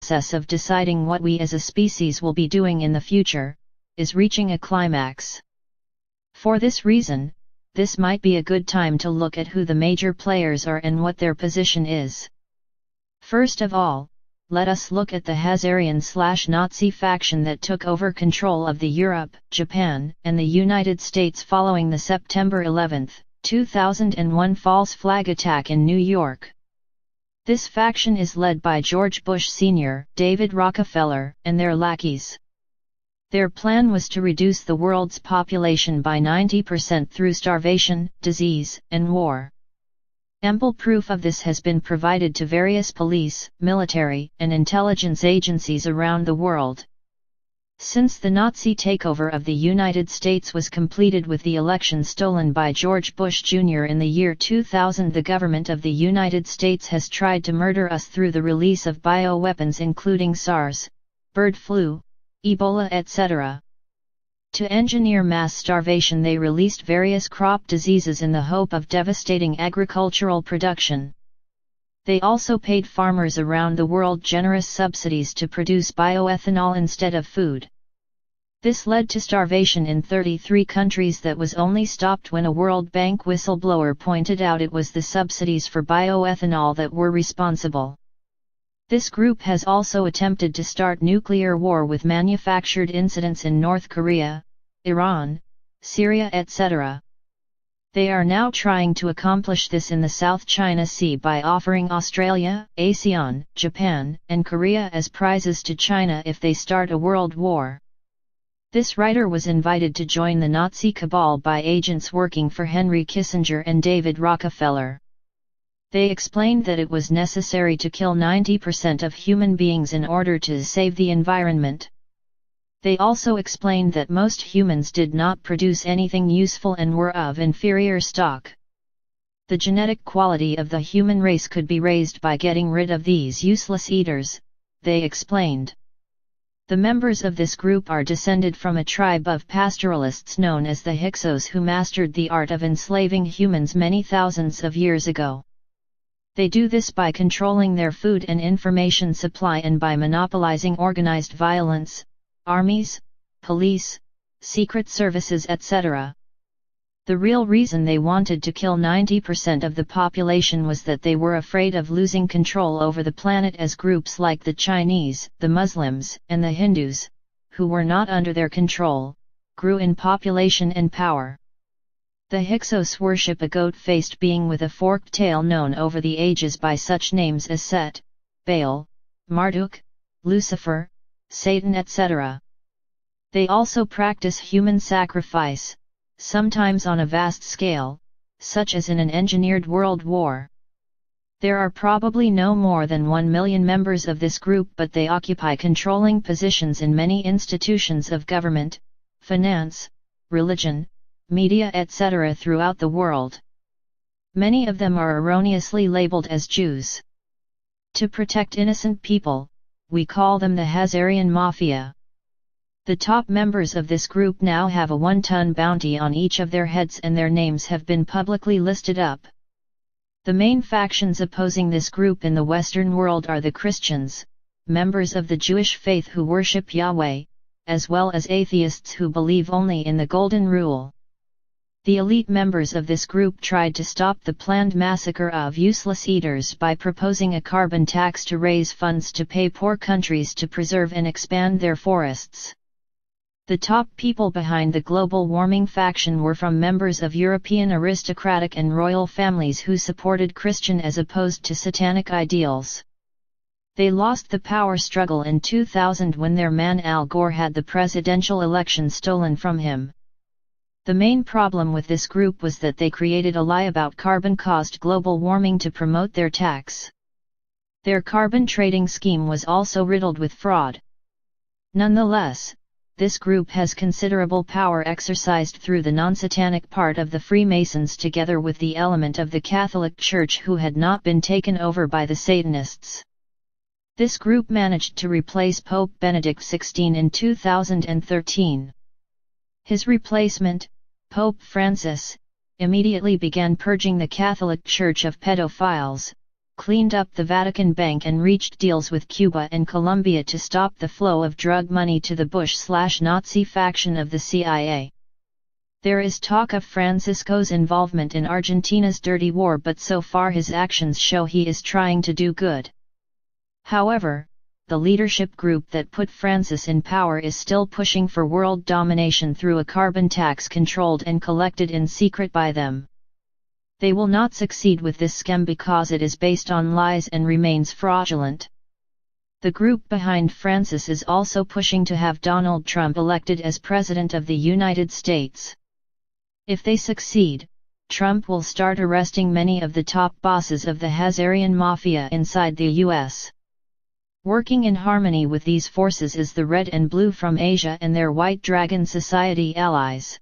process of deciding what we as a species will be doing in the future, is reaching a climax. For this reason, this might be a good time to look at who the major players are and what their position is. First of all, let us look at the Hazarian/Nazi faction that took over control of the Europe, Japan, and the United States following the September 11, 2001 false flag attack in New York. This faction is led by George Bush Sr., David Rockefeller, and their lackeys. Their plan was to reduce the world's population by 90% through starvation, disease, and war. Ample proof of this has been provided to various police, military, and intelligence agencies around the world. Since the Nazi takeover of the United States was completed with the election stolen by George Bush Jr. in the year 2000, the government of the United States has tried to murder us through the release of bioweapons including SARS, bird flu, Ebola, etc. To engineer mass starvation, they released various crop diseases in the hope of devastating agricultural production. They also paid farmers around the world generous subsidies to produce bioethanol instead of food. This led to starvation in 33 countries that was only stopped when a World Bank whistleblower pointed out it was the subsidies for bioethanol that were responsible. This group has also attempted to start nuclear war with manufactured incidents in North Korea, Iran, Syria, etc. They are now trying to accomplish this in the South China Sea by offering Australia, ASEAN, Japan, and Korea as prizes to China if they start a world war. This writer was invited to join the Nazi cabal by agents working for Henry Kissinger and David Rockefeller. They explained that it was necessary to kill 90% of human beings in order to save the environment. They also explained that most humans did not produce anything useful and were of inferior stock. The genetic quality of the human race could be raised by getting rid of these useless eaters, they explained. The members of this group are descended from a tribe of pastoralists known as the Hyksos who mastered the art of enslaving humans many thousands of years ago. They do this by controlling their food and information supply and by monopolizing organized violence, armies, police, secret services, etc. The real reason they wanted to kill 90% of the population was that they were afraid of losing control over the planet, as groups like the Chinese, the Muslims, and the Hindus, who were not under their control, grew in population and power. The Hyksos worship a goat-faced being with a forked tail known over the ages by such names as Set, Baal, Marduk, Lucifer, Satan, etc. They also practice human sacrifice, sometimes on a vast scale, such as in an engineered world war. There are probably no more than 1 million members of this group, but they occupy controlling positions in many institutions of government, finance, religion, media, etc. throughout the world. Many of them are erroneously labeled as Jews. To protect innocent people, we call them the Hazarian Mafia. The top members of this group now have a 1-ton bounty on each of their heads, and their names have been publicly listed up. The main factions opposing this group in the Western world are the Christians, members of the Jewish faith who worship Yahweh, as well as atheists who believe only in the Golden Rule. The elite members of this group tried to stop the planned massacre of useless eaters by proposing a carbon tax to raise funds to pay poor countries to preserve and expand their forests. The top people behind the global warming faction were from members of European aristocratic and royal families who supported Christian as opposed to satanic ideals. They lost the power struggle in 2000 when their man Al Gore had the presidential election stolen from him. The main problem with this group was that they created a lie about carbon caused global warming to promote their tax. Their carbon trading scheme was also riddled with fraud. Nonetheless, this group has considerable power exercised through the non-satanic part of the Freemasons together with the element of the Catholic Church who had not been taken over by the Satanists. This group managed to replace Pope Benedict XVI in 2013. His replacement, Pope Francis, immediately began purging the Catholic Church of pedophiles, cleaned up the Vatican Bank and reached deals with Cuba and Colombia to stop the flow of drug money to the Bush/Nazi faction of the CIA. There is talk of Francisco's involvement in Argentina's dirty war, but so far his actions show he is trying to do good. However, the leadership group that put Francis in power is still pushing for world domination through a carbon tax controlled and collected in secret by them. They will not succeed with this scheme because it is based on lies and remains fraudulent. The group behind Francis is also pushing to have Donald Trump elected as President of the United States. If they succeed, Trump will start arresting many of the top bosses of the Hazarian mafia inside the US. Working in harmony with these forces is the Red and Blue from Asia and their White Dragon Society allies.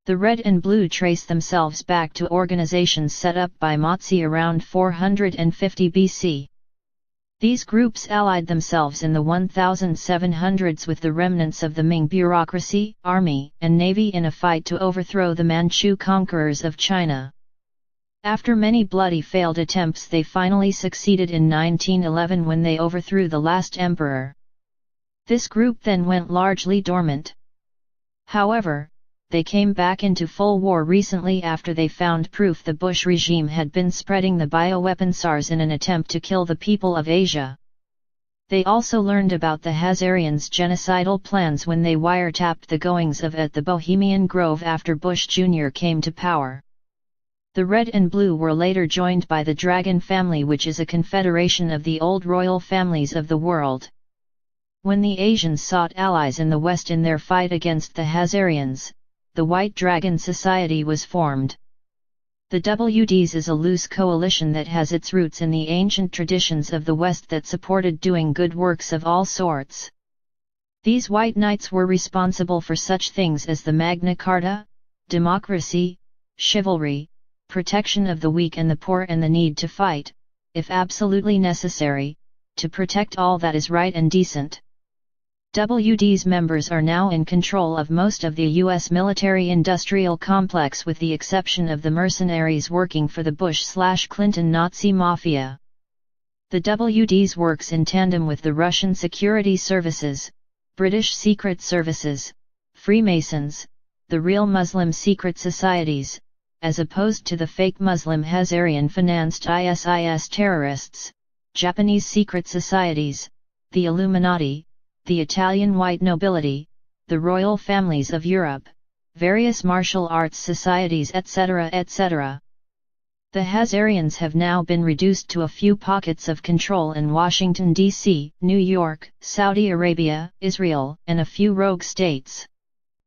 The Red and Blue trace themselves back to organizations set up by Motsi around 450 BC. These groups allied themselves in the 1700s with the remnants of the Ming bureaucracy, army, and navy in a fight to overthrow the Manchu conquerors of China. After many bloody failed attempts, they finally succeeded in 1911 when they overthrew the last emperor. This group then went largely dormant. However, they came back into full war recently after they found proof the Bush regime had been spreading the bioweapon SARS in an attempt to kill the people of Asia. They also learned about the Hazarians' genocidal plans when they wiretapped the goings of at the Bohemian Grove after Bush Jr. came to power. The Red and Blue were later joined by the Dragon family, which is a confederation of the old royal families of the world. When the Asians sought allies in the West in their fight against the Hazarians, the White Dragon Society was formed. The WDs is a loose coalition that has its roots in the ancient traditions of the West that supported doing good works of all sorts. These White Knights were responsible for such things as the Magna Carta, democracy, chivalry, protection of the weak and the poor, and the need to fight, if absolutely necessary, to protect all that is right and decent. WD's members are now in control of most of the U.S. military-industrial complex with the exception of the mercenaries working for the Bush/Clinton Nazi mafia. The WD's works in tandem with the Russian security services, British secret services, Freemasons, the real Muslim secret societies, as opposed to the fake Muslim Hazarian-financed ISIS terrorists, Japanese secret societies, the Illuminati, the Italian white nobility, the royal families of Europe, various martial arts societies, etc., etc. The Hazarians have now been reduced to a few pockets of control in Washington, D.C., New York, Saudi Arabia, Israel, and a few rogue states.